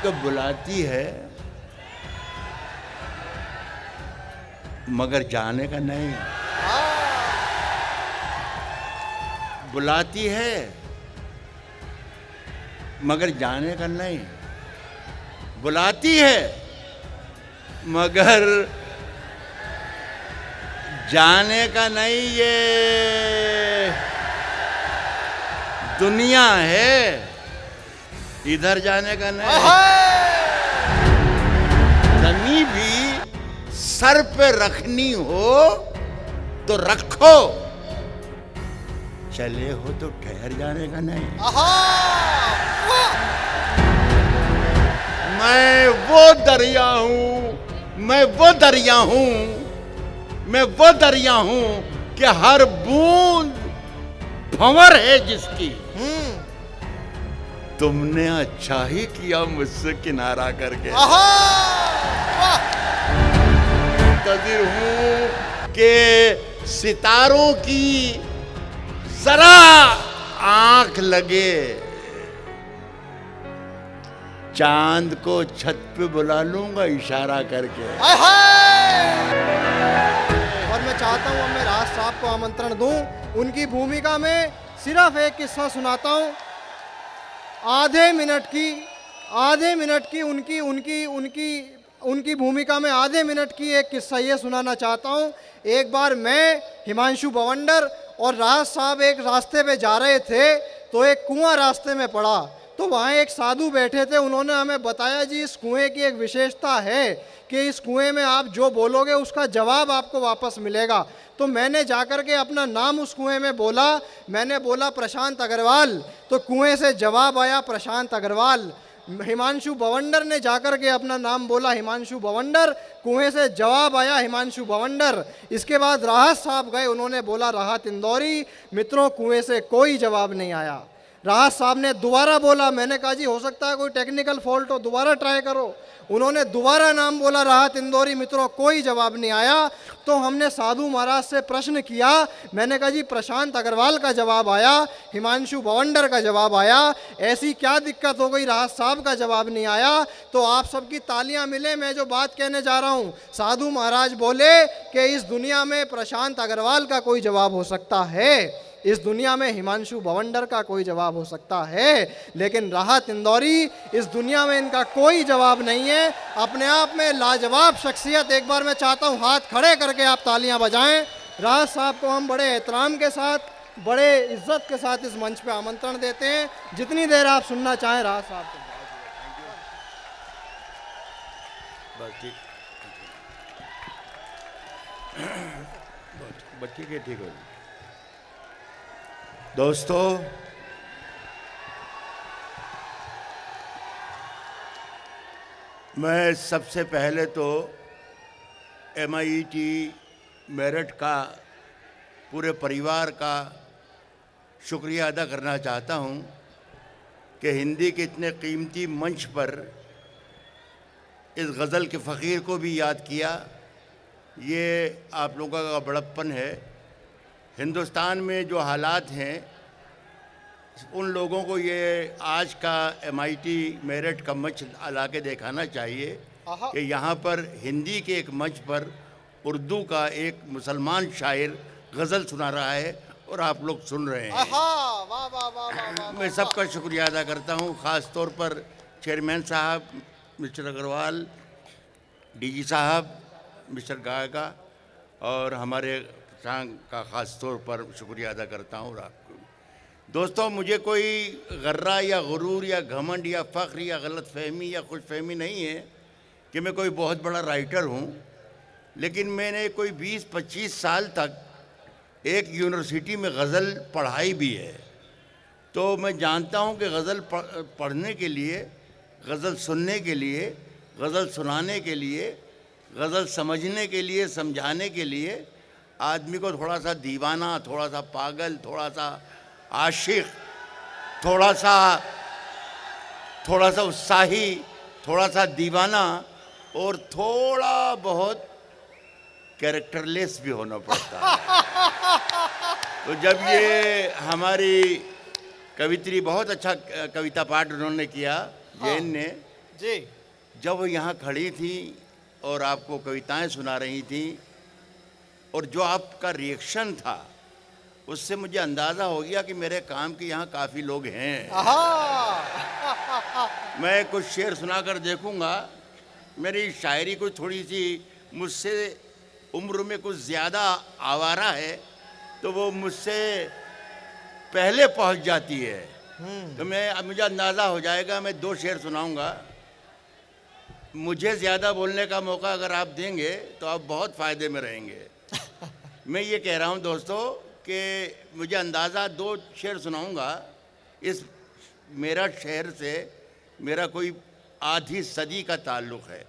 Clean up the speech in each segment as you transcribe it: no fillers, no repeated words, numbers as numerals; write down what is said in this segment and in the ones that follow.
तो बुलाती है मगर जाने का नहीं। बुलाती है मगर जाने का नहीं। बुलाती है मगर जाने का नहीं। ये दुनिया है, इधर जाने का नहीं। जमीन भी सर पे रखनी हो तो रखो, चले हो तो ठहर जाने का नहीं। मैं वो दरिया हूं, मैं वो दरिया हूं, मैं वो दरिया हूं कि हर बूंद भंवर है जिसकी। तुमने अच्छा ही किया मुझसे किनारा करके। मुंतज़िर हूं कि सितारों की जरा आंख लगे, चांद को छत पे बुला लूंगा इशारा करके। और मैं चाहता हूं मैं राज साहब को आमंत्रण दूं, उनकी भूमिका में सिर्फ एक किस्सा सुनाता हूं। आधे मिनट की उनकी भूमिका में आधे मिनट की एक किस्सा ये सुनाना चाहता हूं। एक बार मैं, हिमांशु बवंडर और राज साहब एक रास्ते पे जा रहे थे तो एक कुआं रास्ते में पड़ा। तो वहाँ एक साधु बैठे थे, उन्होंने हमें बताया जी इस कुएं की एक विशेषता है कि इस कुएं में आप जो बोलोगे उसका जवाब आपको वापस मिलेगा। तो मैंने जाकर के अपना नाम उस कुएं में बोला। मैंने बोला प्रशांत अग्रवाल, तो कुएं से जवाब आया प्रशांत अग्रवाल। हिमांशु बवंडर ने जाकर के अपना नाम बोला हिमांशु बवंडर, कुएं से जवाब आया हिमांशु बवंडर। इसके बाद राहत साहब गए, उन्होंने बोला राहत इंदौरी। मित्रों, कुएं से कोई जवाब नहीं आया। राहत साहब ने दोबारा बोला, मैंने कहा जी हो सकता है कोई टेक्निकल फॉल्ट हो, दोबारा ट्राई करो। उन्होंने दोबारा नाम बोला राहत इंदौरी। मित्रों, कोई जवाब नहीं आया। तो हमने साधु महाराज से प्रश्न किया। मैंने कहा जी प्रशांत अग्रवाल का जवाब आया, हिमांशु बवंडर का जवाब आया, ऐसी क्या दिक्कत हो गई राहत साहब का जवाब नहीं आया? तो आप सबकी तालियां मिले, मैं जो बात कहने जा रहा हूं। साधु महाराज बोले कि इस दुनिया में प्रशांत अग्रवाल का कोई जवाब हो सकता है, इस दुनिया में हिमांशु बवंडर का कोई जवाब हो सकता है, लेकिन राहत इंदौरी, इस दुनिया में इनका कोई जवाब नहीं है। अपने आप में लाजवाब शख्सियत। एक बार मैं चाहता हूं हाथ खड़े करके आप तालियां बजाएं। राहत साहब को हम बड़े एहतराम के साथ, बड़े इज्जत के साथ इस मंच पे आमंत्रण देते हैं। जितनी देर आप सुनना चाहें राहत साहब को। बच्ची के ठीक हो। दोस्तों, मैं सबसे पहले तो MIET मेरठ का पूरे परिवार का शुक्रिया अदा करना चाहता हूं कि हिंदी के इतने कीमती मंच पर इस गज़ल के फ़कीर को भी याद किया। ये आप लोगों का बड़प्पन है। हिंदुस्तान में जो हालात हैं, उन लोगों को ये आज का MIT मेरठ का मंच ला के दिखाना चाहिए कि यहाँ पर हिंदी के एक मंच पर उर्दू का एक मुसलमान शायर गज़ल सुना रहा है और आप लोग सुन रहे हैं। मैं सबका शुक्रिया अदा करता हूँ, ख़ास तौर पर चेयरमैन साहब मिस्टर अग्रवाल, DG साहब मिस्टर गायका, और हमारे संघ का ख़ास तौर पर शुक्रिया अदा करता हूँ। दोस्तों, मुझे कोई गर्रा या गुरूर या घमंड या फ़ख्र या गलत फहमी या खुशफहमी नहीं है कि मैं कोई बहुत बड़ा राइटर हूँ, लेकिन मैंने कोई 20-25 साल तक एक यूनिवर्सिटी में गज़ल पढ़ाई भी है। तो मैं जानता हूँ कि गज़ल पढ़ने के लिए, गज़ल सुनने के लिए, गज़ल सुनाने के लिए, गज़ल समझने के लिए, समझाने के लिए आदमी को थोड़ा सा दीवाना, थोड़ा सा पागल, थोड़ा सा आशिक, थोड़ा सा उत्साही, थोड़ा सा दीवाना और थोड़ा बहुत कैरेक्टरलेस भी होना पड़ता है। तो जब ये हमारी कवित्री, बहुत अच्छा कविता पाठ उन्होंने किया, जैन ने, जी। जब वो यहाँ खड़ी थी और आपको कविताएं सुना रही थी और जो आपका रिएक्शन था, उससे मुझे अंदाज़ा हो गया कि मेरे काम के यहाँ काफ़ी लोग हैं। आहा। मैं कुछ शेर सुनाकर देखूंगा। मेरी शायरी कुछ थोड़ी सी मुझसे उम्र में कुछ ज़्यादा आवारा है, तो वो मुझसे पहले पहुंच जाती है। तो मुझे अंदाज़ा हो जाएगा। मैं 2 शेर सुनाऊंगा। मुझे ज़्यादा बोलने का मौका अगर आप देंगे तो आप बहुत फ़ायदे में रहेंगे। मैं ये कह रहा हूँ दोस्तों कि मुझे अंदाज़ा 2 शेर सुनाऊंगा। इस मेरठ शहर से मेरा कोई आधी सदी का ताल्लुक़ है।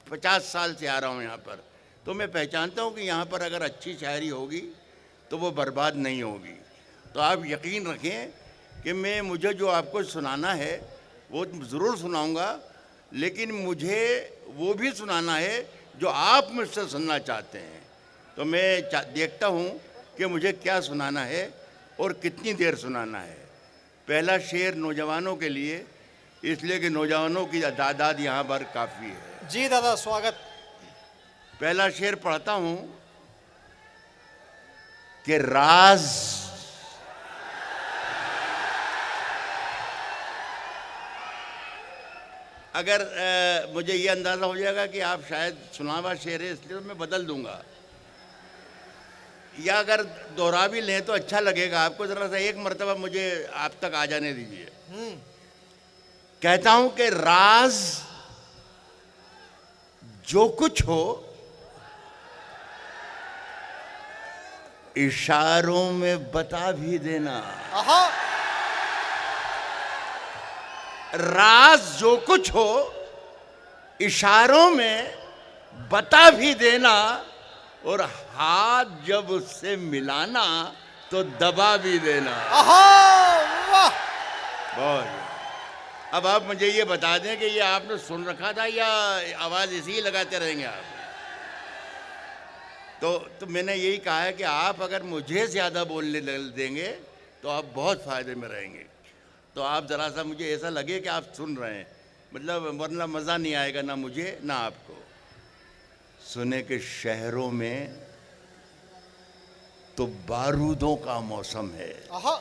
50 साल से आ रहा हूँ यहाँ पर, तो मैं पहचानता हूँ कि यहाँ पर अगर अच्छी शायरी होगी तो वो बर्बाद नहीं होगी। तो आप यकीन रखें कि मुझे जो आपको सुनाना है वो ज़रूर सुनाऊंगा, लेकिन मुझे वो भी सुनाना है जो आप मुझसे सुनना चाहते हैं। तो मैं देखता हूँ कि मुझे क्या सुनाना है और कितनी देर सुनाना है। पहला शेर नौजवानों के लिए, इसलिए कि नौजवानों की तादाद यहाँ पर काफ़ी है। जी दादा, स्वागत। पहला शेर पढ़ता हूँ कि राज अगर मुझे ये अंदाज़ा हो जाएगा कि आप शायद सुनावा शेर है, इसलिए मैं बदल दूंगा, या अगर दोहरा भी लें तो अच्छा लगेगा आपको। ज़रा सा एक मर्तबा मुझे आप तक आ जाने दीजिए। कहता हूं कि राज जो कुछ हो इशारों में बता भी देना। आहा। राज जो कुछ हो इशारों में बता भी देना, और हाथ जब उससे मिलाना तो दबा भी देना। आहा, वाह। बहुत। अब आप मुझे ये बता दें कि ये आपने सुन रखा था या आवाज़ इसी ही लगाते रहेंगे आप? तो मैंने यही कहा है कि आप अगर मुझे ज़्यादा बोलने देंगे तो आप बहुत फ़ायदे में रहेंगे। तो आप ज़रा सा मुझे ऐसा लगे कि आप सुन रहे हैं, मतलब वरना मज़ा नहीं आएगा ना मुझे ना आपको। सुने कि शहरों में तो बारूदों का मौसम है। आहा।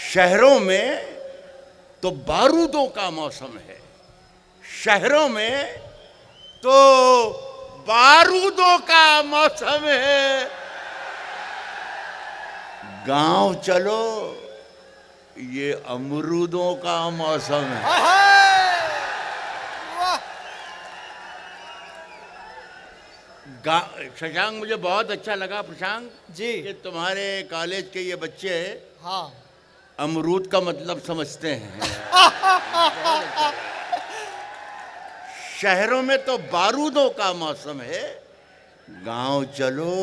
शहरों में तो बारूदों का मौसम है। शहरों में तो बारूदों का मौसम है। गांव चलो ये अमरूदों का मौसम है। वाह। शशांक, मुझे बहुत अच्छा लगा प्रशांक जी कि तुम्हारे कॉलेज के ये बच्चे हाँ अमरूद का मतलब समझते हैं। शहरों में तो बारूदों का मौसम है, गांव चलो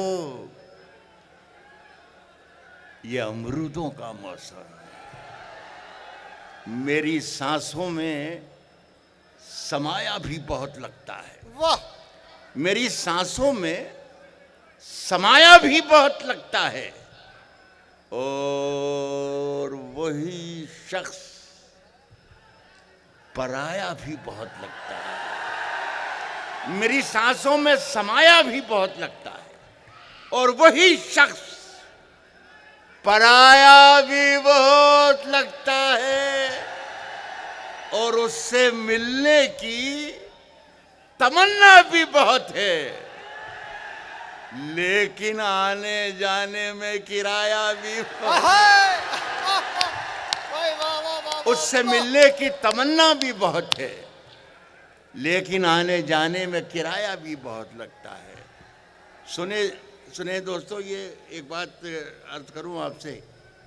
ये अमरूदों का मौसम है। मेरी सांसों में समाया भी बहुत लगता है। वाह। मेरी सांसों में समाया भी बहुत लगता है, और वही शख्स पराया भी बहुत लगता है। मेरी सांसों में समाया भी बहुत लगता है, और वही शख्स पराया भी बहुत लगता है, और उससे मिलने की तमन्ना भी बहुत है, लेकिन आने जाने में किराया भी उससे मिलने की तमन्ना भी बहुत है, लेकिन आने जाने में किराया भी बहुत लगता है। सुने दोस्तों, ये एक बात अर्ज करूं आपसे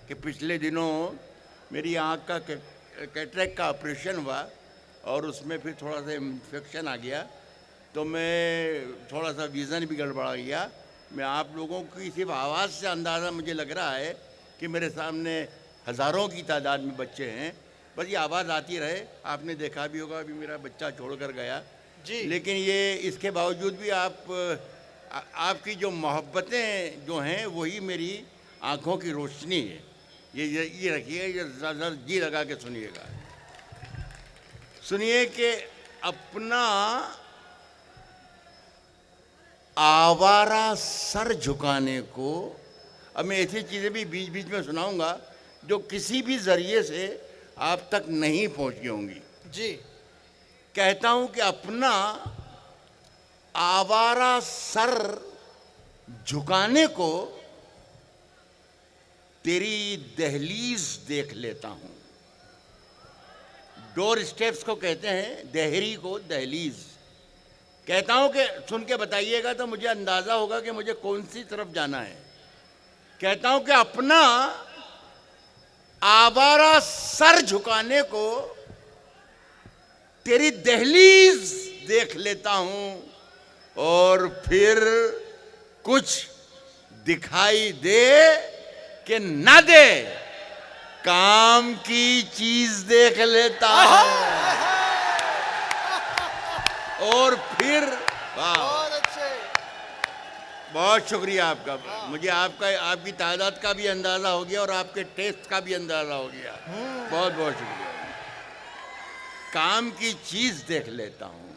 कि पिछले दिनों मेरी आँख का कैटरेक्ट का ऑपरेशन हुआ, और उसमें फिर थोड़ा सा इन्फेक्शन आ गया, तो मैं थोड़ा सा विज़न भी गड़बड़ा गया। मैं आप लोगों की सिर्फ आवाज़ से अंदाज़ा मुझे लग रहा है कि मेरे सामने हज़ारों की तादाद में बच्चे हैं। बस ये आवाज़ आती रहे। आपने देखा भी होगा, अभी मेरा बच्चा छोड़कर गया जी, लेकिन ये इसके बावजूद भी आपकी जो मोहब्बतें जो हैं वही मेरी आँखों की रोशनी है। ये रखिए, ये ज़रा जी लगा के सुनिएगा। सुनिए कि अपना आवारा सर झुकाने को, अब मैं ऐसी चीज़ें भी बीच बीच में सुनाऊंगा जो किसी भी जरिए से आप तक नहीं पहुंची होंगी। जी। कहता हूं कि अपना आवारा सर झुकाने को तेरी दहलीज देख लेता हूं। डोर स्टेप्स को कहते हैं, देहरी को दहलीज। कहता हूं कि सुन के बताइएगा तो मुझे अंदाजा होगा कि मुझे कौन सी तरफ जाना है। कहता हूं कि अपना आवारा सर झुकाने को तेरी दहलीज देख लेता हूं और फिर कुछ दिखाई दे कि ना दे, काम की चीज देख लेता हूं और फिर बहुत अच्छे। बहुत शुक्रिया आपका। मुझे आपकी तादाद का भी अंदाजा हो गया और आपके टेस्ट का भी अंदाजा हो गया। बहुत बहुत शुक्रिया। काम की चीज देख लेता हूं,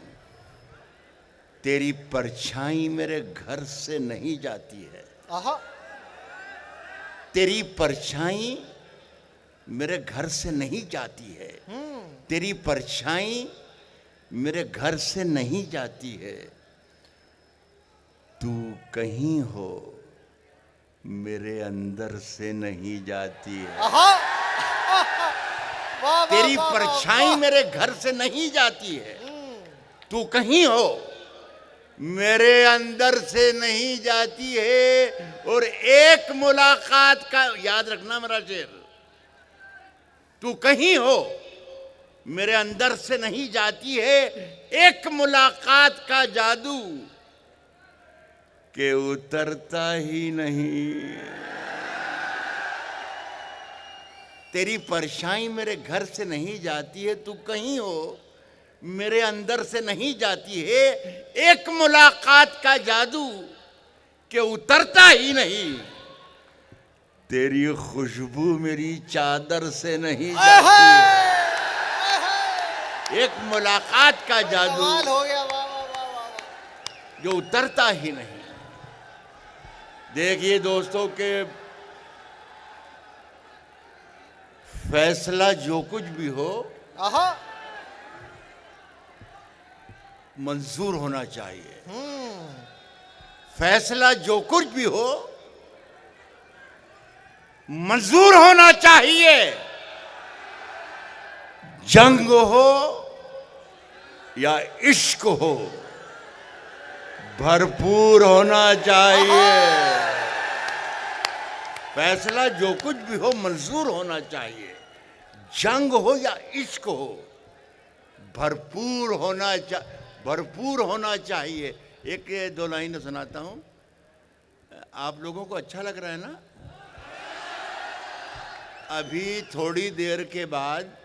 तेरी परछाई मेरे घर से नहीं जाती है। आहा। तेरी परछाई मेरे घर से नहीं जाती है। तेरी परछाई मेरे घर से नहीं जाती है। तू कहीं हो मेरे अंदर से नहीं जाती है। आहा। वाह, तेरी वाह, वाह, परछाई वाह। मेरे घर से नहीं जाती है। तू कहीं हो मेरे अंदर से नहीं जाती है। और एक मुलाकात का, याद रखना मेरा शेर, तू कहीं हो मेरे अंदर से नहीं जाती है। एक मुलाकात का जादू के उतरता ही नहीं। तेरी परछाई मेरे घर से नहीं जाती है। तू कहीं हो मेरे अंदर से नहीं जाती है। एक मुलाकात का जादू के उतरता ही नहीं। तेरी खुशबू मेरी चादर से नहीं जाती है। एक मुलाकात का जादू कमाल हो गया। वाह वाह वाह वाह वाह। जो उतरता ही नहीं। देखिए दोस्तों के फैसला जो कुछ भी हो आहा। मंजूर होना चाहिए। फैसला जो कुछ भी हो मंजूर होना चाहिए। जंग हो या इश्क हो भरपूर होना चाहिए। फैसला जो कुछ भी हो मंजूर होना चाहिए। जंग हो या इश्क हो भरपूर होना चाहिए। एक दो लाइन सुनाता हूं। आप लोगों को अच्छा लग रहा है ना? अभी थोड़ी देर के बाद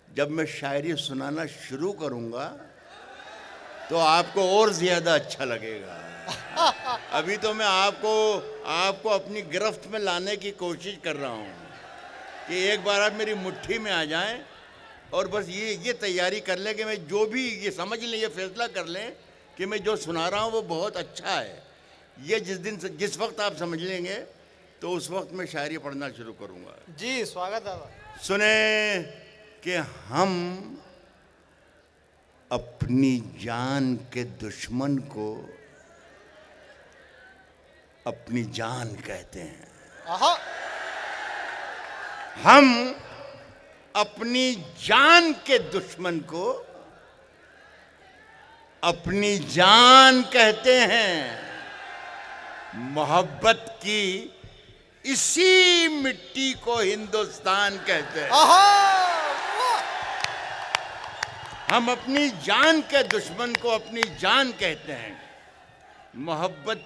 जब मैं शायरी सुनाना शुरू करूंगा तो आपको और ज्यादा अच्छा लगेगा। अभी तो मैं आपको अपनी गिरफ्त में लाने की कोशिश कर रहा हूं कि एक बार आप मेरी मुट्ठी में आ जाएं और बस ये तैयारी कर लें कि मैं जो भी ये समझ लें, ये फैसला कर लें कि मैं जो सुना रहा हूं वो बहुत अच्छा है। ये जिस वक्त आप समझ लेंगे तो उस वक्त मैं शायरी पढ़ना शुरू करूंगा। जी स्वागत दादा। सुने कि हम अपनी जान के दुश्मन को अपनी जान कहते हैं। आहा। हम अपनी जान के दुश्मन को अपनी जान कहते हैं। मोहब्बत की इसी मिट्टी को हिंदुस्तान कहते हैं। हम अपनी जान के दुश्मन को अपनी जान कहते हैं। मोहब्बत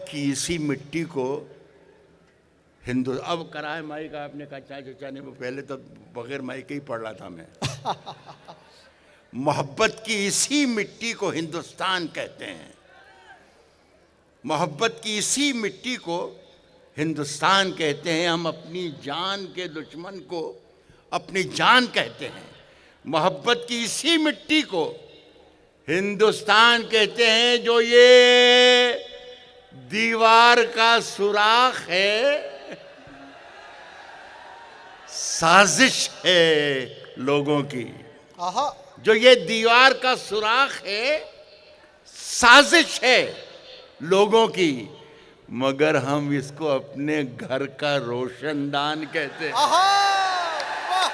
की इसी मिट्टी को अब कराए माइक आपने कहा चाचा ने, वो पहले तो बगैर माइक ही पढ़ रहा था मैं। मोहब्बत की इसी मिट्टी को हिंदुस्तान कहते हैं। मोहब्बत की इसी मिट्टी को हिंदुस्तान कहते हैं। हम अपनी जान के दुश्मन को अपनी जान कहते हैं। मोहब्बत की इसी मिट्टी को हिंदुस्तान कहते हैं। जो ये दीवार का सुराख है, साजिश है लोगों की। आहा, जो ये दीवार का सुराख है, साजिश है लोगों की, मगर हम इसको अपने घर का रोशनदान कहते हैं। आहा, वाह,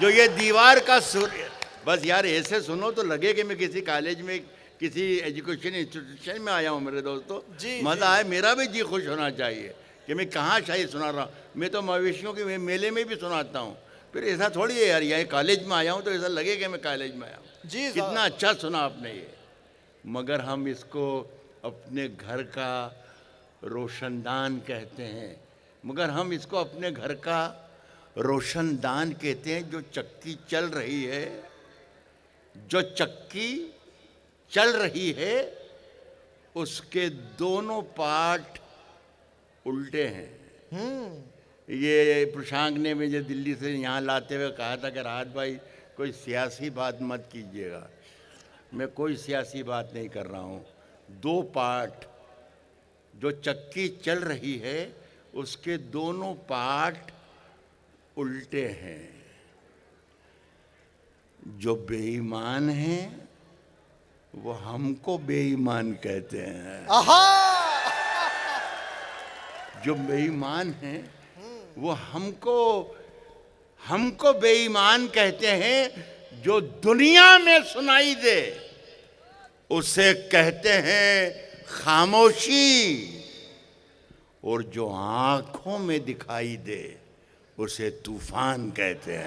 जो ये दीवार का बस यार ऐसे सुनो तो लगे कि मैं किसी कॉलेज में, किसी एजुकेशन इंस्टीट्यूशन में आया हूँ मेरे दोस्तों। जी, मज़ा आए, मेरा भी जी खुश होना चाहिए कि मैं कहाँ शायद सुना रहा हूँ। मैं तो मवेशियों के मेले में भी सुनाता हूँ, फिर ऐसा थोड़ी है यार, यहाँ कॉलेज में आया हूँ तो ऐसा लगे कि मैं कॉलेज में आया हूँ। जी साहब। कितना अच्छा सुना आपने ये। मगर हम इसको अपने घर का रोशनदान कहते हैं। मगर हम इसको अपने घर का रोशनदान कहते हैं। जो चक्की चल रही है, जो चक्की चल रही है, उसके दोनों पार्ट उल्टे हैं। ये प्रशांक ने मुझे दिल्ली से यहाँ लाते हुए कहा था कि राहत भाई कोई सियासी बात मत कीजिएगा। मैं कोई सियासी बात नहीं कर रहा हूँ। दो पार्ट, जो चक्की चल रही है उसके दोनों पार्ट उल्टे हैं। जो बेईमान हैं वो हमको बेईमान कहते हैं। आहा, जो बेईमान हैं वो हमको बेईमान कहते हैं। जो दुनिया में सुनाई दे उसे कहते हैं खामोशी, और जो आंखों में दिखाई दे उसे तूफान कहते हैं।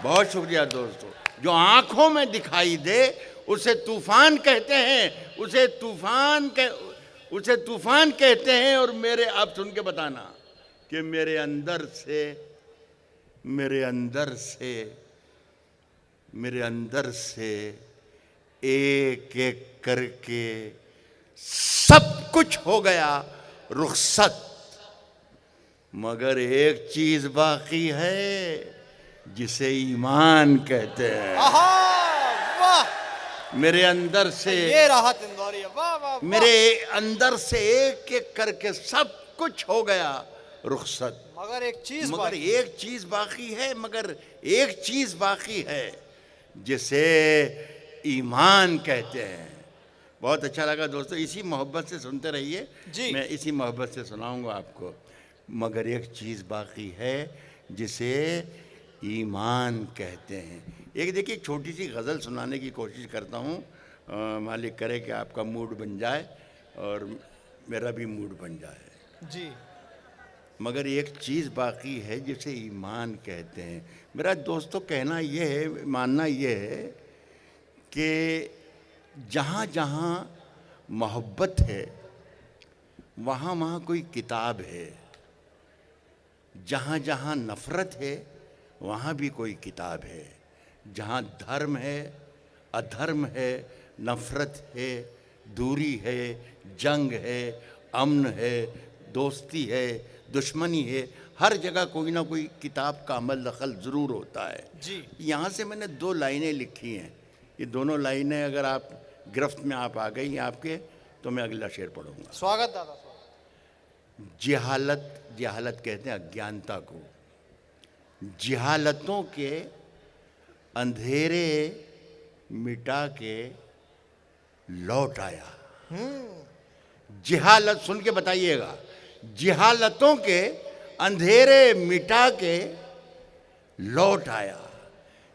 बहुत शुक्रिया दोस्तों। जो आंखों में दिखाई दे उसे तूफान कहते हैं, उसे तूफान कहते हैं। और मेरे, आप सुन के बताना कि मेरे अंदर से एक एक करके सब कुछ हो गया रुखसत, मगर एक चीज बाकी है जिसे ईमान कहते हैं। आहा, वाह, मेरे अंदर से, ये राहत इंदौरी, वाह वाह, मेरे अंदर से एक एक करके सब कुछ हो गया रुखसत, मगर एक चीज बाकी है जिसे ईमान कहते हैं। बहुत अच्छा लगा दोस्तों। इसी मोहब्बत से सुनते रहिए जी। मैं इसी मोहब्बत से सुनाऊंगा आपको। मगर एक चीज़ बाकी है जिसे ईमान कहते हैं। एक देखिए, छोटी सी गज़ल सुनाने की कोशिश करता हूँ। मालिक करे कि आपका मूड बन जाए और मेरा भी मूड बन जाए। जी। मगर एक चीज़ बाकी है जिसे ईमान कहते हैं। मेरा दोस्तों कहना ये है, मानना ये है कि जहाँ जहाँ मोहब्बत है वहाँ वहाँ कोई किताब है। जहाँ जहाँ नफ़रत है वहाँ भी कोई किताब है। जहाँ धर्म है, अधर्म है, नफ़रत है, दूरी है, जंग है, अमन है, दोस्ती है, दुश्मनी है, हर जगह कोई ना कोई किताब का अमल दखल ज़रूर होता है। जी। यहाँ से मैंने दो लाइनें लिखी हैं। ये दोनों लाइनें अगर आप गिरफ्त में आप आ गई आपके, तो मैं अगला शेर पढ़ूंगा। स्वागत दादा, जिहालत, जिहालत कहते हैं अज्ञानता को। जिहालतों के अंधेरे मिटा के लौट आया। जिहालत, सुन के बताइएगा, जिहालतों के अंधेरे मिटा के लौट आया।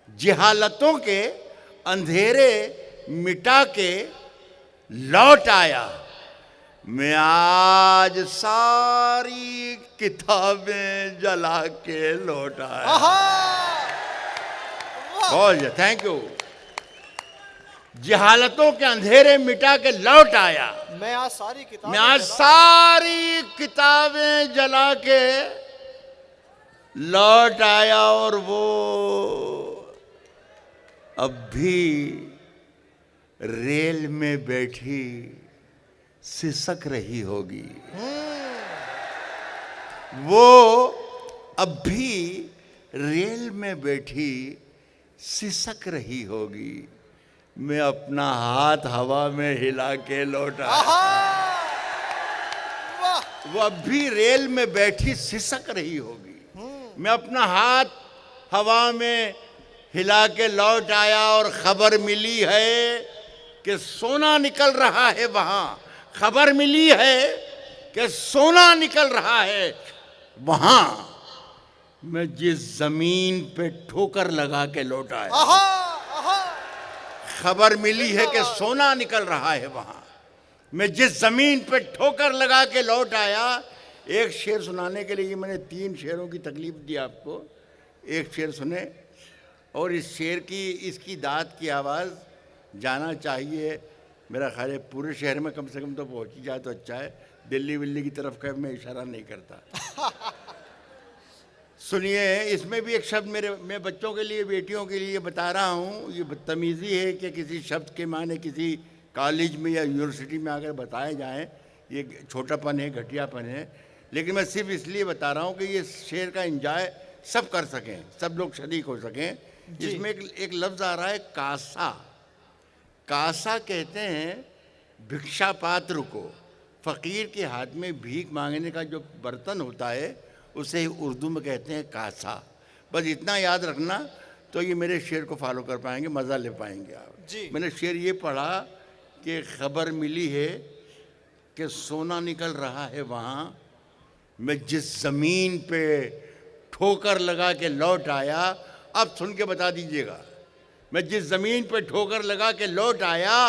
जिहालतों के अंधेरे मिटा के लौट आया। मैं आज सारी किताबें जला के लौट आया। बहुत थैंक यू। जिहालतों के अंधेरे मिटा के लौट आया। मैं आज सारी किताबें जला के लौट आया। और वो अब भी रेल में बैठी सिसक रही होगी। वो अब भी रेल में बैठी सिसक रही होगी, मैं अपना हाथ हवा में हिला के लौटा। वो अब भी रेल में बैठी सिसक रही होगी, मैं अपना हाथ हवा में हिला के लौट आया और खबर मिली है कि सोना निकल रहा है वहां। खबर मिली है कि सोना निकल रहा है वहां। मैं जिस जमीन पे ठोकर लगा के लौट आया, खबर मिली है कि सोना निकल रहा है वहां। मैं जिस जमीन पे ठोकर लगा के लौट आया। एक शेर सुनाने के लिए मैंने 3 शेरों की तकलीफ दी आपको। एक शेर सुने और इस शेर की, इसकी दाद की आवाज़ जाना चाहिए। मेरा ख्याल है पूरे शहर में कम से कम तो पहुंच ही जाए तो अच्छा है। दिल्ली विल्ली की तरफ का मैं इशारा नहीं करता। सुनिए, इसमें भी एक शब्द मैं बच्चों के लिए, बेटियों के लिए बता रहा हूँ। ये बदतमीज़ी है कि किसी शब्द के माने किसी कॉलेज में या यूनिवर्सिटी में अगर बताए जाएं, ये छोटापन है, घटियापन है। लेकिन मैं सिर्फ इसलिए बता रहा हूँ कि ये शेर का एंजॉय सब कर सकें, सब लोग शरीक हो सकें। इसमें एक लफ्ज़ आ रहा है कासा। कासा कहते हैं भिक्षा पात्र को। फ़कीर के हाथ में भीख मांगने का जो बर्तन होता है उसे उर्दू में कहते हैं कासा। बस इतना याद रखना तो ये मेरे शेर को फॉलो कर पाएंगे, मज़ा ले पाएंगे आप जी। मैंने शेर ये पढ़ा कि खबर मिली है कि सोना निकल रहा है वहाँ। मैं जिस ज़मीन पे ठोकर लगा के लौट आया, अब सुन के बता दीजिएगा। मैं जिस ज़मीन पे ठोकर लगा के लौट आया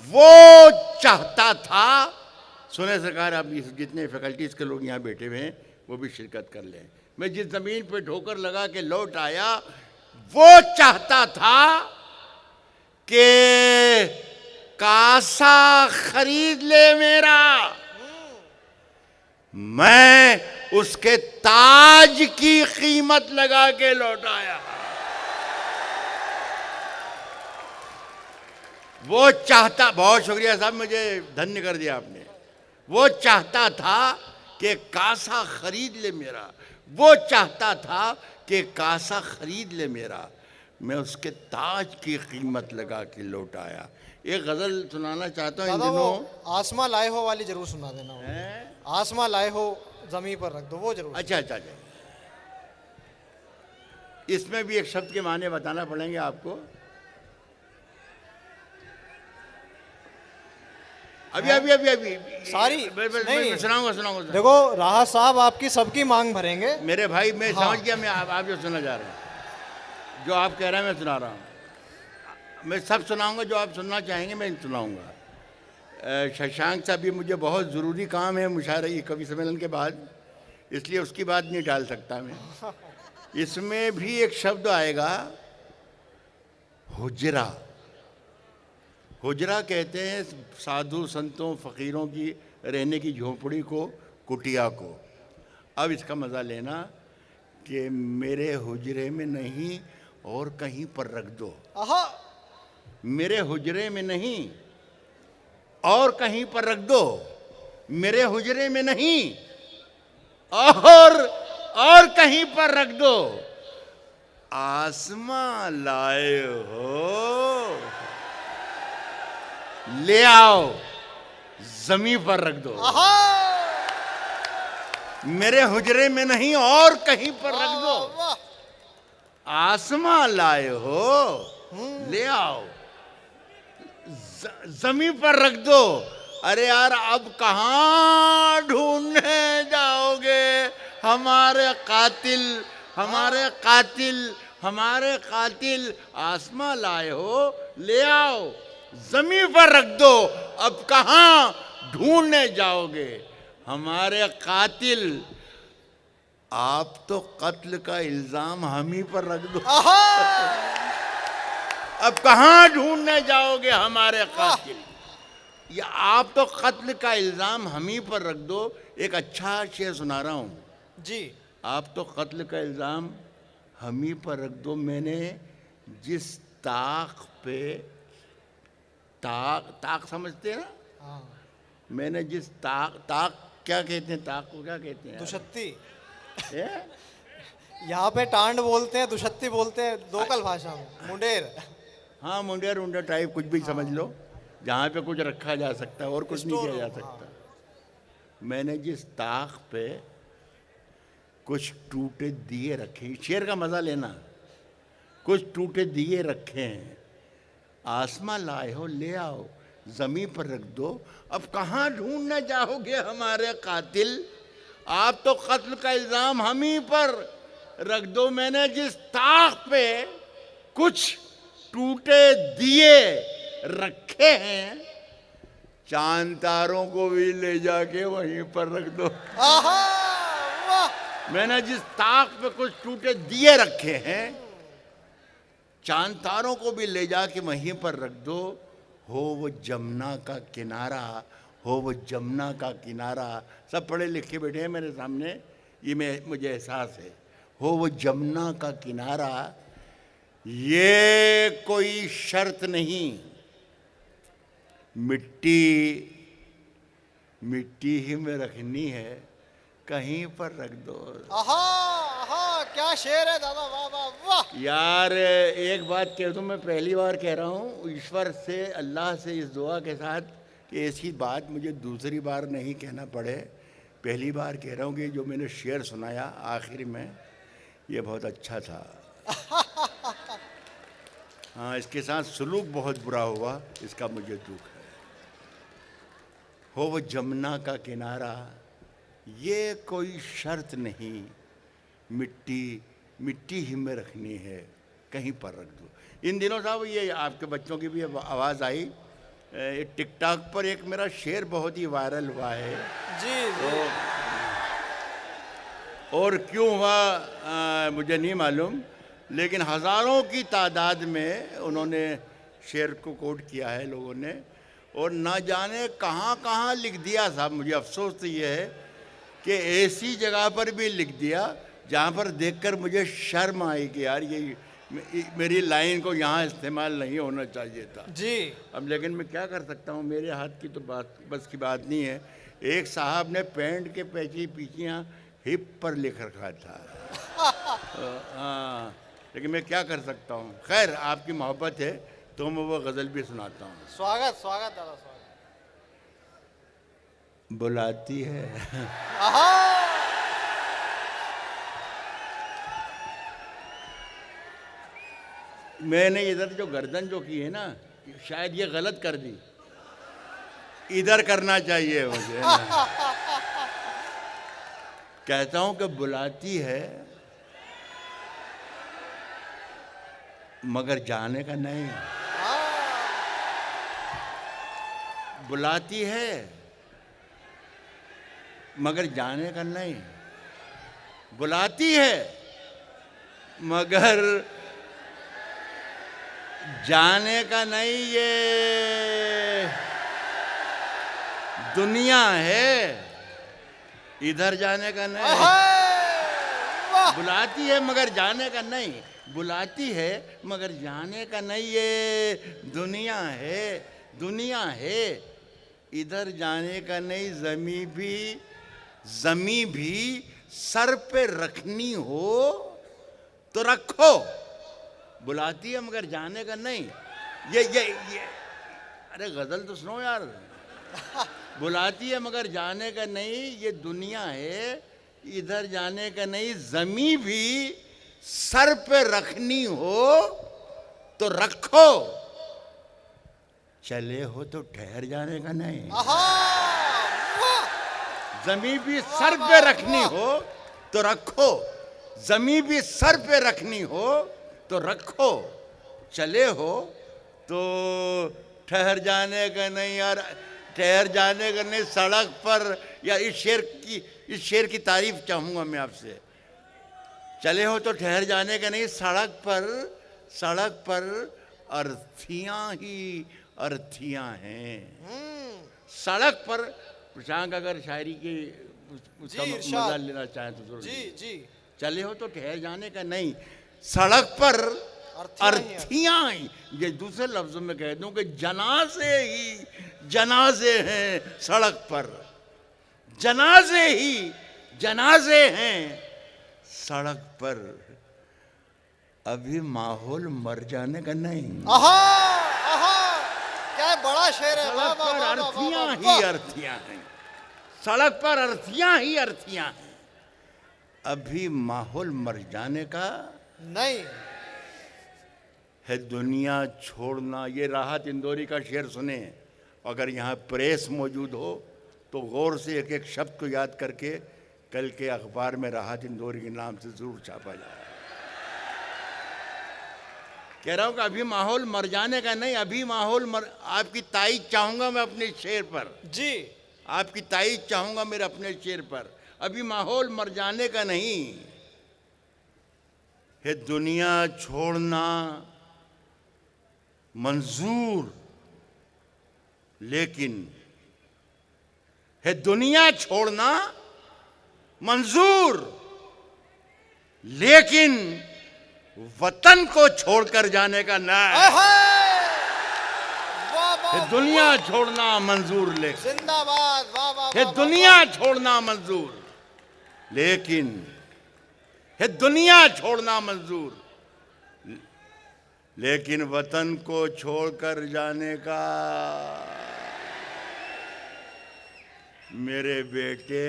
वो चाहता था। सुने सरकार, आप जितने फैकल्टीज़ के लोग यहाँ बैठे हुए हैं वो भी शिरकत कर लें। मैं जिस ज़मीन पे ठोकर लगा के लौट आया वो चाहता था कि कासा खरीद ले मेरा। मैं उसके ताज की कीमत लगा के लौट आया। वो चाहता, बहुत शुक्रिया साहब, मुझे धन्य कर दिया आपने। वो चाहता था कि कासा खरीद ले मेरा। वो चाहता था कि कासा खरीद ले मेरा। मैं उसके ताज की कीमत लगा के लौट आया। एक गज़ल सुनाना चाहता हूँ इन दिनों। आसमां लाए हो वाली जरूर सुना देना। आसमां लाए हो जमीन पर रख दो, वो जरूर। अच्छा अच्छा अच्छा। इसमें भी एक शब्द के माने बताना पड़ेंगे आपको। अभी सारी मैं सुनाऊंगा। देखो राहत साहब आपकी सबकी मांग भरेंगे मेरे भाई। मैं समझ गया, मैं आप जो सुनना चाह रहे हैं, जो आप कह रहे हैं मैं सुना रहा हूँ। मैं सब सुनाऊंगा जो आप सुनना चाहेंगे, मैं सुनाऊंगा। शशांक साहब, ये मुझे बहुत ज़रूरी काम है मुशायरे कवि सम्मेलन के बाद, इसलिए उसकी बात नहीं डाल सकता मैं। इसमें भी एक शब्द आएगा हुजरा। हुजरा कहते हैं साधु संतों फ़कीरों की रहने की झोंपड़ी को, कुटिया को। अब इसका मज़ा लेना कि मेरे हुजरे में नहीं और कहीं पर रख दो। मेरे हुजरे में नहीं और कहीं पर रख दो। मेरे हुजरे में नहीं और कहीं पर रख दो। आसमां लाए हो ले आओ जमीन पर रख दो। मेरे हुजरे में नहीं और कहीं पर रख दो। आसमां लाए हो ले आओ जमीन पर रख दो। अरे यार, अब कहाँ ढूंढने जाओगे हमारे कातिल, हमारे कातिल, हमारे कातिल। आसमां लाए हो ले आओ जमीन पर रख दो। अब कहाँ ढूंढने जाओगे हमारे कातिल। आप तो कत्ल का इल्जाम हम ही पर रख दो। अब कहाँ ढूंढने जाओगे हमारे कातिल। या आप तो कत्ल का इल्जाम हम ही पर रख दो। एक अच्छा शेर सुना रहा हूँ जी। आप तो कत्ल का इल्जाम हम ही पर रख दो। मैंने जिस ताक पे, ताक समझते हैं ना? मैंने जिस ताक क्या कहते हैं, ताक को क्या कहते हैं? दुशत्ती। यहाँ पे टांड बोलते हैं, दुशत्ती बोलते हैं लोकल भाषा में, मुंडेर। हाँ, मुंडेर उंडेर टाइप कुछ भी समझ लो, जहाँ पे कुछ रखा जा सकता है और कुछ नहीं किया जा सकता। मैंने जिस ताक पे कुछ टूटे दिए रखे, शेर का मजा लेना, कुछ टूटे दिए रखे हैं, आसमां लाए हो ले आओ, जमीन पर रख दो, अब कहाँ ढूंढने जाओगे हमारे कातिल, आप तो कत्ल का इल्जाम हम ही पर रख दो। मैंने जिस ताक पे कुछ टूटे दिए रखे हैं, चांद तारों को भी ले जाके वहीं पर रख दो। मैंने जिस ताक पे कुछ टूटे दिए रखे हैं, चांद तारों को भी ले जाके वहीं पर रख दो। हो वो जमुना का किनारा, हो वो जमुना का किनारा। सब पढ़े लिखे बैठे हैं मेरे सामने, ये मुझे एहसास है। हो वो जमुना का किनारा, ये कोई शर्त नहीं, मिट्टी मिट्टी ही में रखनी है, कहीं पर रख दो। आहा, क्या शेर है दादा, वाह वाह वाह। यार एक बात कह दूं, मैं पहली बार कह रहा हूँ ईश्वर से, अल्लाह से इस दुआ के साथ कि ऐसी बात मुझे दूसरी बार नहीं कहना पड़े। पहली बार कह रहा हूँ कि जो मैंने शेर सुनाया आखिर में, ये बहुत अच्छा था। हाँ, इसके साथ सलूक बहुत बुरा हुआ, इसका मुझे दुख है। हो वो जमुना का किनारा, ये कोई शर्त नहीं, मिट्टी मिट्टी ही में रखनी है, कहीं पर रख दो। इन दिनों साहब ये आपके बच्चों की भी आवाज़ आई, टिकटॉक पर एक मेरा शेर बहुत ही वायरल हुआ है जी, तो, और क्यों हुआ मुझे नहीं मालूम, लेकिन हज़ारों की तादाद में उन्होंने शेर को कोट किया है लोगों ने, और ना जाने कहाँ कहाँ लिख दिया साहब। मुझे अफसोस तो ये है कि ऐसी जगह पर भी लिख दिया जहाँ पर देखकर मुझे शर्म आई कि यार ये मेरी लाइन को यहाँ इस्तेमाल नहीं होना चाहिए था जी। अब लेकिन मैं क्या कर सकता हूँ, मेरे हाथ की तो बात बस की बात नहीं है। एक साहब ने पैंट के पीछियाँ हिप पर लिख रखा था। हाँ, लेकिन मैं क्या कर सकता हूँ। खैर, आपकी मोहब्बत है तो मैं वो गज़ल भी सुनाता हूँ। स्वागत स्वागत दादा, स्वागत। बुलाती है मैंने इधर जो गर्दन जो की है ना, शायद ये गलत कर दी, इधर करना चाहिए मुझे। कहता हूं कि बुलाती है मगर जाने का नहीं, बुलाती है मगर जाने का नहीं, बुलाती है मगर जाने का नहीं, ये दुनिया है, इधर जाने का नहीं। बुलाती है मगर जाने का नहीं, बुलाती है मगर जाने का नहीं, ये दुनिया है, दुनिया है, इधर जाने का नहीं। ज़मी भी सर पे रखनी हो तो रखो, बुलाती है मगर जाने का नहीं। ये अरे गजल तो सुनो यार। बुलाती है मगर जाने का नहीं, ये दुनिया है, इधर जाने का नहीं। ज़मीं भी सर पे रखनी हो तो रखो, चले हो तो ठहर जाने का नहीं। ज़मीं भी सर पे रखनी हो तो रखो, ज़मीं भी सर पे रखनी हो तो रखो, चले हो तो ठहर जाने का नहीं। यार ठहर जाने का नहीं सड़क पर। या इस शेर की तारीफ चाहूँगा मैं आपसे। चले हो तो ठहर जाने का नहीं, सड़क पर अर्थियाँ ही अर्थियाँ हैं। सड़क पर प्रशांत अगर शायरी की उसका मजा लेना चाहें तो जी। चले हो तो ठहर जाने का नहीं, सड़क पर अर्थियाँ ही। ये दूसरे लफ्जों में कह दूं कि जनाजे हैं सड़क पर, जनाजे हैं सड़क पर अभी माहौल मर जाने का नहीं। आहा आहा, क्या बड़ा शेर है। वाह सड़क वाह पर वाह वाह अर्थियां वाह, ही वाह। अर्थियां हैं, सड़क पर अर्थियां ही अर्थियां हैं, अभी माहौल मर जाने का नहीं। है दुनिया छोड़ना। ये राहत इंदौरी का शेर सुने। अगर यहाँ प्रेस मौजूद हो तो गौर से एक एक शब्द को याद करके कल के अखबार में राहत इंदौरी के नाम से जरूर छापा जाए। कह रहा हूं कि अभी माहौल मर जाने का नहीं, अभी माहौल मर। आपकी तारीफ चाहूंगा मैं अपने शेर पर जी, आपकी तारीफ चाहूंगा मेरे अपने शेर पर। अभी माहौल मर जाने का नहीं है, दुनिया छोड़ना मंजूर, लेकिन है दुनिया छोड़ना मंजूर, लेकिन वतन को छोड़कर जाने का नहीं। आहा, वाह वाह, है दुनिया छोड़ना मंजूर, लेकिन जिंदाबाद, वाह वाह है वाह, दुनिया छोड़ना मंजूर, लेकिन है दुनिया छोड़ना मंजूर, लेकिन वतन को छोड़कर जाने का मेरे बेटे।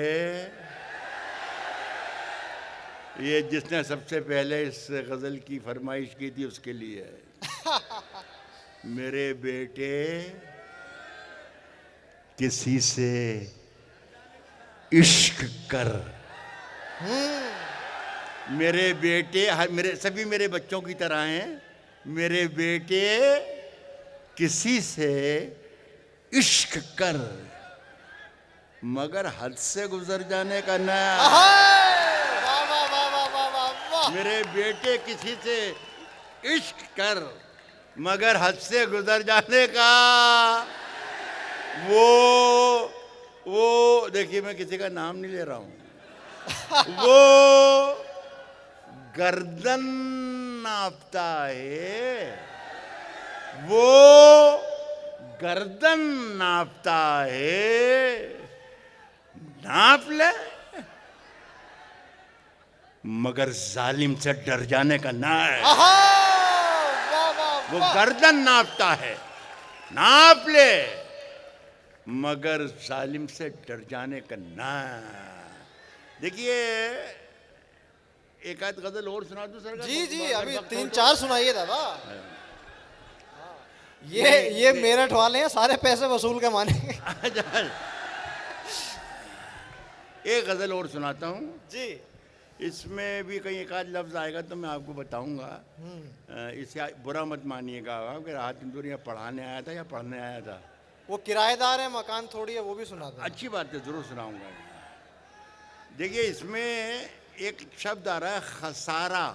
ये जिसने सबसे पहले इस गजल की फरमाइश की थी उसके लिए है। मेरे बेटे किसी से इश्क कर। मेरे बेटे, मेरे सभी मेरे बच्चों की तरह हैं। मेरे बेटे किसी से इश्क कर, मगर हद से गुजर जाने का ना। वाह वाह वाह वाह वाह वाह वाह। मेरे बेटे किसी से इश्क कर, मगर हद से गुजर जाने का। वो देखिए, मैं किसी का नाम नहीं ले रहा हूं। वो गर्दन नापता है, वो गर्दन नापता है। नाप ले, मगर जालिम से डर जाने का ना है। आहा, वाह वाह वो वाह। गर्दन नापता है, नाप ले, मगर जालिम से डर जाने का ना। देखिए, एक आध गजल और सुना दूं सर? जी जी, अभी 3-4 सुनाइए दादा। ये मेरठ वाले हैं, सारे पैसे वसूल के मानेंगे। एक गजल और सुनाता हूँ जी। इसमें भी कहीं एक आध लफ्ज आएगा तो मैं आपको बताऊंगा। इसे बुरा मत मानिएगा कि राहत इंदौरी यहाँ पढ़ाने आया था या पढ़ने आया था। वो किराएदार है, मकान थोड़ी है, वो भी सुना दो। अच्छी बात है, जरूर सुनाऊंगा। देखिए, इसमें एक शब्द आ रहा है खसारा।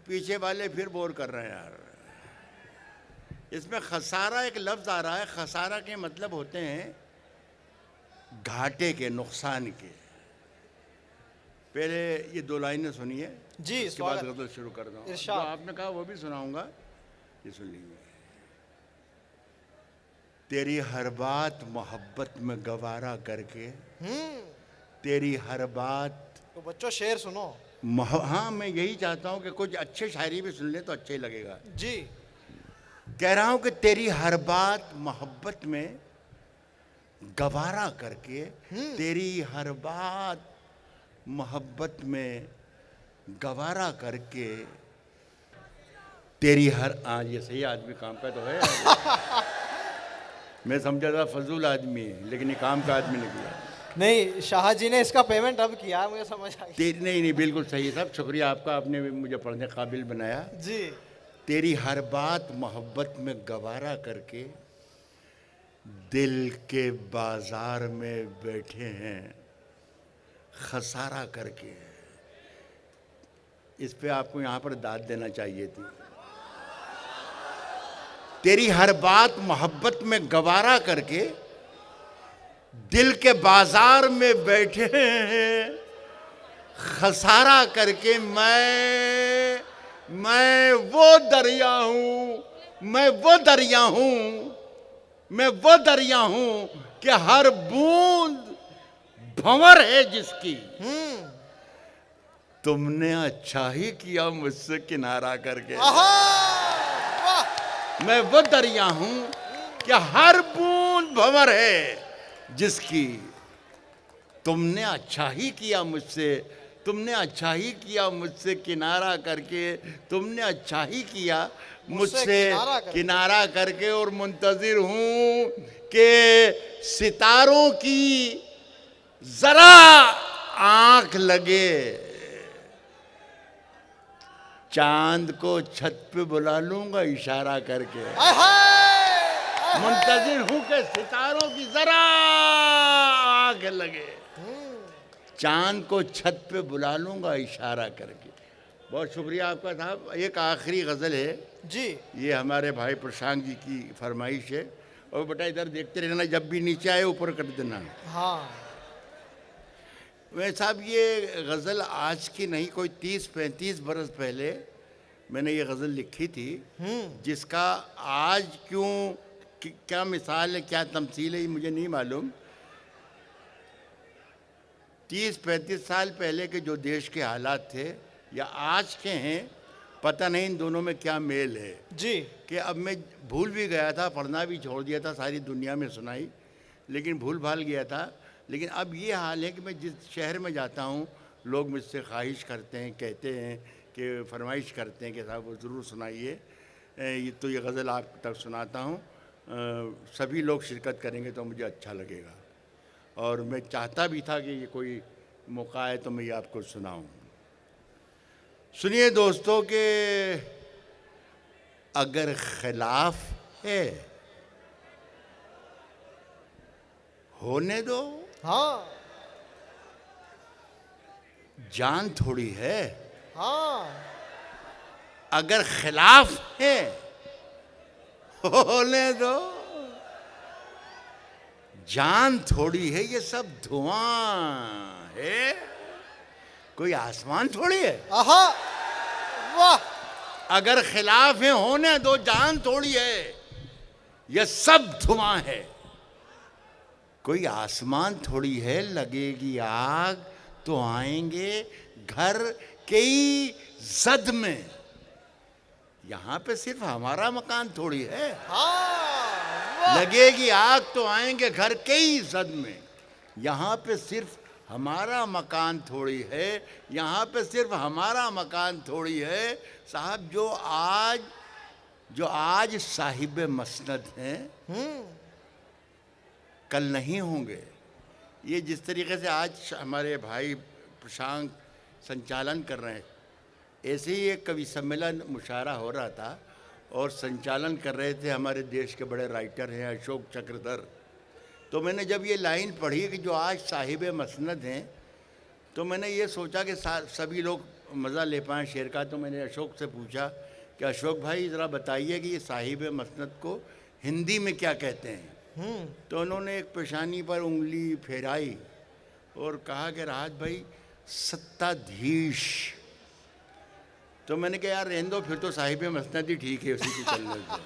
पीछे वाले फिर बोर कर रहे हैं यार। इसमें खसारा एक लफ्ज आ रहा है। खसारा के मतलब होते हैं घाटे के, नुकसान के। पहले ये 2 लाइनें सुनिए जी, उसके बाद स्वागत। गजल शुरू कर दूँ। जो इरशाद। आपने कहा वो भी सुनाऊंगा, ये सुन लीजिए। तेरी हर बात मोहब्बत में गवारा करके, तेरी हर बात। तो बच्चों शेर सुनो। हाँ, मैं यही चाहता हूँ कि कुछ अच्छे शायरी भी सुन ले तो अच्छा ही लगेगा। जी। कह रहा हूँ कि तेरी हर बात मोहब्बत में गवारा करके, तेरी हर बात मोहब्बत में गवारा करके, तेरी हर ये सही आदमी काम का तो है। मैं समझा था फजूल आदमी है, लेकिन ये काम का आदमी निकला। नहीं, शाह जी ने इसका पेमेंट अब किया है, मुझे समझ आ गया। नहीं, बिल्कुल सही है साहब, शुक्रिया आपका, आपने मुझे पढ़ने काबिल बनाया। जी। तेरी हर बात मोहब्बत में गवारा करके, दिल के बाजार में बैठे हैं खसारा करके। इस पे आपको यहाँ पर दाद देना चाहिए थी। तेरी हर बात मोहब्बत में गवारा करके, दिल के बाजार में बैठे हैं खसारा करके। मैं वो दरिया हूँ, मैं वो दरिया हूँ, मैं वो दरिया हूँ कि हर बूंद भंवर है जिसकी, तुमने अच्छा ही किया मुझसे किनारा करके। मैं वो दरिया हूं कि हर बूंद भंवर है जिसकी, तुमने अच्छा ही किया मुझसे, तुमने अच्छा ही किया मुझसे किनारा करके, तुमने अच्छा ही किया मुझसे किनारा करके। और मुंतजिर हूं कि सितारों की जरा आंख लगे, चांद को छत पे बुला लूंगा इशारा करके। मुंतजिर हूं कि सितारों की जरा आंख लगे, चांद को छत पे बुला लूंगा इशारा करके। बहुत शुक्रिया आपका साहब। एक आखिरी गज़ल है जी, ये हमारे भाई प्रशांत जी की फरमाइश है। और बेटा इधर देखते रहना, जब भी नीचे आए ऊपर कर देना। हाँ मैं साहब ये गज़ल आज की नहीं, कोई 30-35 बरस पहले मैंने ये गज़ल लिखी थी, जिसका आज क्या मिसाल है, क्या तमसील है, ये मुझे नहीं मालूम। 30-35 साल पहले के जो देश के हालात थे या आज के हैं, पता नहीं इन दोनों में क्या मेल है जी। कि अब मैं भूल भी गया था, पढ़ना भी छोड़ दिया था, सारी दुनिया में सुनाई, लेकिन भूल भाल गया था। लेकिन अब ये हाल है कि मैं जिस शहर में जाता हूँ, लोग मुझसे ख्वाहिश करते हैं, कहते हैं कि फरमाइश करते हैं कि साहब वो ज़रूर सुनाइए, ये तो ये गज़ल आप तक सुनाता हूँ, सभी लोग शिरकत करेंगे तो मुझे अच्छा लगेगा। और मैं चाहता भी था कि ये कोई मौका है तो मैं ये आपको सुनाऊँ। सुनिए दोस्तों कि अगर खिलाफ है होने दो, हाँ जान थोड़ी है। हाँ अगर खिलाफ है होने दो, जान थोड़ी है। ये सब धुआं है, कोई आसमान थोड़ी है। वाह। अगर खिलाफ है होने दो, जान थोड़ी है, ये सब धुआं है, कोई आसमान थोड़ी है। लगेगी आग तो आएंगे घर कई जद में, यहाँ पे सिर्फ हमारा मकान थोड़ी है। लगेगी आग तो आएंगे घर कई जद में, यहाँ पे सिर्फ हमारा मकान थोड़ी है, यहाँ पे सिर्फ हमारा मकान थोड़ी है। साहब जो आज साहिब मसनद हैं कल नहीं होंगे। ये जिस तरीके से आज हमारे भाई प्रशांत संचालन कर रहे हैं, ऐसे ही एक कवि सम्मेलन मुशायरा हो रहा था और संचालन कर रहे थे हमारे देश के बड़े राइटर हैं अशोक चक्रधर। तो मैंने जब ये लाइन पढ़ी कि जो आज साहिब मसनद हैं, तो मैंने ये सोचा कि सभी लोग मज़ा ले पाएँ शेर का। तो मैंने अशोक से पूछा कि अशोक भाई ज़रा बताइए कि ये साहिब मसनद को हिंदी में क्या कहते हैं। तो उन्होंने एक पेशानी पर उंगली फेराई और कहा कि राहत भाई सत्ताधीश। तो मैंने कहा यार रहने दो, फिर तो साहिब मसनद ही ठीक है, उसी की चलने दो।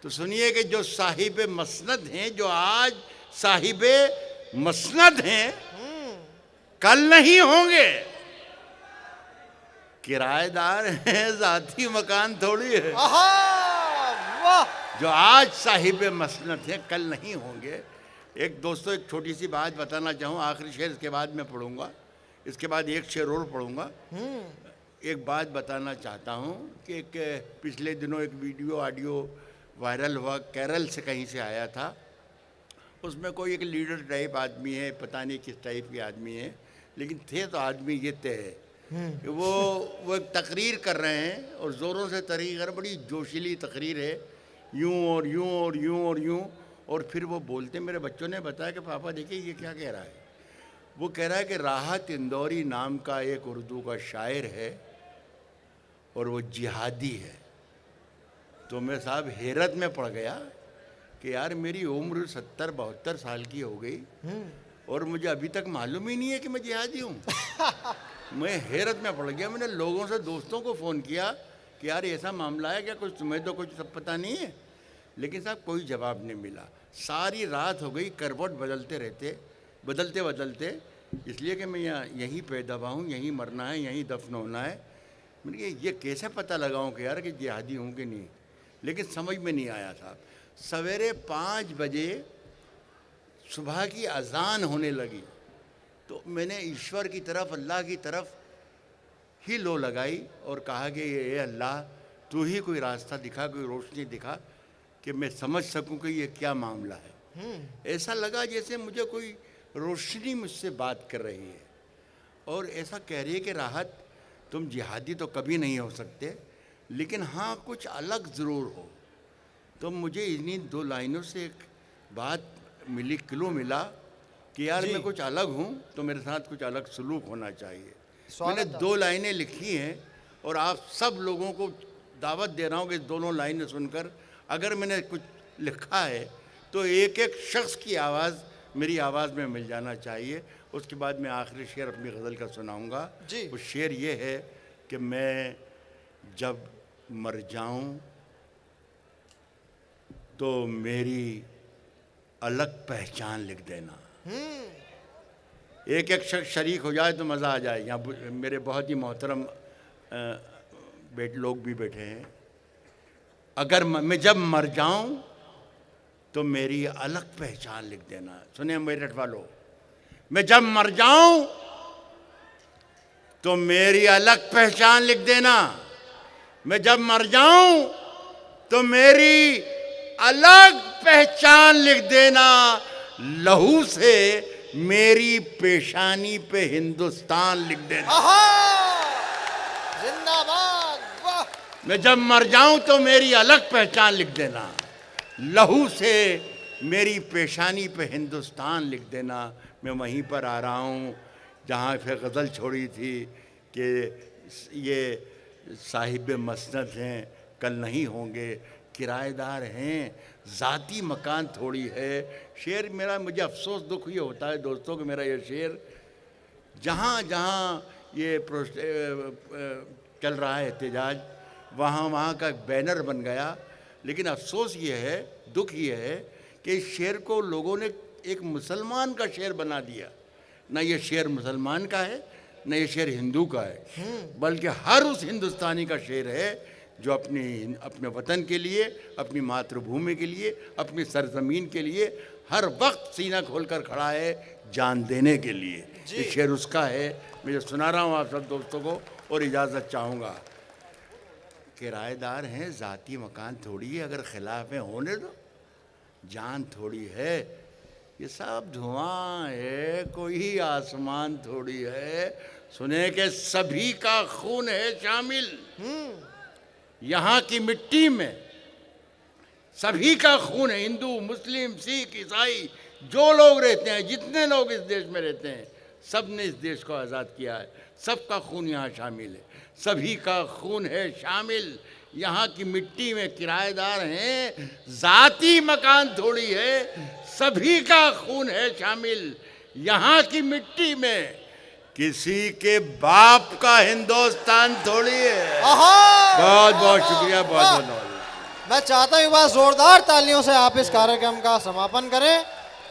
तो सुनिए कि जो साहिब मसनद हैं, जो आज साहिब मसनद हैं, कल नहीं होंगे। किराएदार हैं, जाती मकान थोड़ी है। जो आज साहिब मसनद हैं कल नहीं होंगे। एक दोस्तों एक छोटी सी बात बताना चाहूँ, आखिरी शेर इसके बाद मैं पढ़ूंगा, इसके बाद एक शेर और पढ़ूंगा। एक बात बताना चाहता हूँ कि एक पिछले दिनों एक वीडियो ऑडियो वायरल हुआ, केरल से कहीं से आया था। उसमें कोई एक लीडर टाइप आदमी है, पता नहीं किस टाइप के आदमी है, लेकिन थे तो आदमी ये तय है कि वो एक तकरीर कर रहे हैं और ज़ोरों से तकरीर कर, बड़ी जोशीली तकरीर है, यूं और यूं और यूं और यूं। और फिर वो बोलते, मेरे बच्चों ने बताया कि पापा देखिए ये क्या कह रहा है। वो कह रहा है कि राहत इंदौरी नाम का एक उर्दू का शायर है और वो जिहादी है। तो मैं साहब हैरत में पड़ गया कि यार मेरी उम्र 70-72 साल की हो गई और मुझे अभी तक मालूम ही नहीं है कि मैं जिहादी हूँ। मैं हैरत में पड़ गया। मैंने लोगों से, दोस्तों को फ़ोन किया कि यार ऐसा मामला है क्या, कुछ तुम्हें तो कुछ सब पता नहीं है। लेकिन साहब कोई जवाब नहीं मिला। सारी रात हो गई, करवट बदलते रहते, बदलते बदलते, इसलिए कि मैं यहीं पैदा हुआ हूँ, यहीं मरना है, यहीं दफन होना है। मैंने कहा ये कैसे पता लगाऊं कि यार कि जिहादी हूँ कि नहीं, लेकिन समझ में नहीं आया साहब। सवेरे 5 बजे सुबह की अजान होने लगी तो मैंने ईश्वर की तरफ, अल्लाह की तरफ ही लो लगाई और कहा कि ये अल्लाह तू ही कोई रास्ता दिखा, कोई रोशनी दिखा कि मैं समझ सकूं कि ये क्या मामला है। ऐसा लगा जैसे मुझे कोई रोशनी मुझसे बात कर रही है और ऐसा कह रही है कि राहत तुम जिहादी तो कभी नहीं हो सकते, लेकिन हाँ कुछ अलग ज़रूर हो। तो मुझे इन्हीं 2 लाइनों से एक बात मिली, क्लू मिला कि यार मैं कुछ अलग हूँ तो मेरे साथ कुछ अलग सलूक होना चाहिए। मैंने 2 लाइनें लिखी हैं और आप सब लोगों को दावत दे रहा हूँ कि दोनों लाइनें सुनकर अगर मैंने कुछ लिखा है तो एक एक शख्स की आवाज़ मेरी आवाज़ में मिल जाना चाहिए। उसके बाद मैं आखिरी शेर अपनी गज़ल का सुनाऊंगा। वो शेर ये है कि मैं जब मर जाऊं तो मेरी अलग पहचान लिख देना। एक एक शख्स शरीक हो जाए तो मज़ा आ जाए। यहाँ मेरे बहुत ही मोहतरम लोग भी बैठे हैं। अगर मैं जब मर जाऊं तो मेरी अलग पहचान लिख देना। सुने मेरठ वालों, मैं जब मर जाऊं तो मेरी अलग पहचान लिख देना। मैं जब मर जाऊं तो मेरी अलग पहचान लिख देना। लहू से मेरी पेशानी पे हिंदुस्तान लिख देना। जिंदाबाद, वाह। मैं जब मर जाऊं तो मेरी अलग पहचान लिख देना। लहू से मेरी पेशानी पे हिंदुस्तान लिख देना। मैं वहीं पर आ रहा हूँ जहाँ फिर गज़ल छोड़ी थी कि ये साहिब मसनद हैं, कल नहीं होंगे, किराएदार हैं, ज़ाती मकान थोड़ी है। शेर मेरा, मुझे अफसोस दुख ये होता है दोस्तों कि मेरा ये शेर जहाँ जहाँ ये चल रहा है एहतजाज, वहाँ वहाँ का बैनर बन गया। लेकिन अफसोस ये है, दुख ये है कि इस शेर को लोगों ने एक मुसलमान का शेर बना दिया। ना ये शेर मुसलमान का है, ना ये शेर हिंदू का है, बल्कि हर उस हिंदुस्तानी का शेर है जो अपने वतन के लिए, अपनी मातृभूमि के लिए, अपनी सरजमीन के लिए हर वक्त सीना खोलकर खड़ा है, जान देने के लिए। ये शेर उसका है। मैं जो सुना रहा हूँ आप सब दोस्तों को और इजाज़त चाहूँगा। किराएदार हैं, ज़ाती मकान थोड़ी है, अगर खिलाफ में होने दो, जान थोड़ी है। ये सब धुआं है, कोई आसमान थोड़ी है। सुने के सभी का खून है शामिल यहाँ की मिट्टी में। सभी का खून है, हिंदू, मुस्लिम, सिख, ईसाई, जो लोग रहते हैं, जितने लोग इस देश में रहते हैं, सब ने इस देश को आज़ाद किया है। सबका खून यहाँ शामिल है, सभी का खून है शामिल यहाँ की मिट्टी में। किराएदार हैं, ज़ाती मकान थोड़ी है, सभी का खून है शामिल यहाँ की मिट्टी में। किसी के बाप का हिंदुस्तान थोड़ी है। बहुत बहुत शुक्रिया, बहुत बहुत। मैं चाहता हूँ बस जोरदार तालियों से आप इस कार्यक्रम का समापन करें।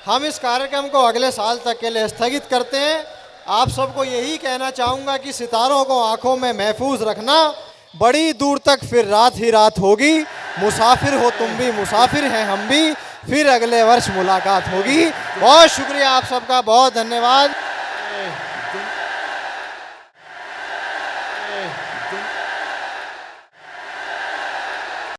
हम इस कार्यक्रम को अगले साल तक के लिए स्थगित करते हैं। आप सबको यही कहना चाहूँगा कि सितारों को आंखों में महफूज रखना। बड़ी दूर तक फिर रात ही रात होगी। मुसाफिर हो तुम भी, मुसाफिर हैं हम भी, फिर अगले वर्ष मुलाकात होगी। बहुत शुक्रिया आप सबका, बहुत धन्यवाद।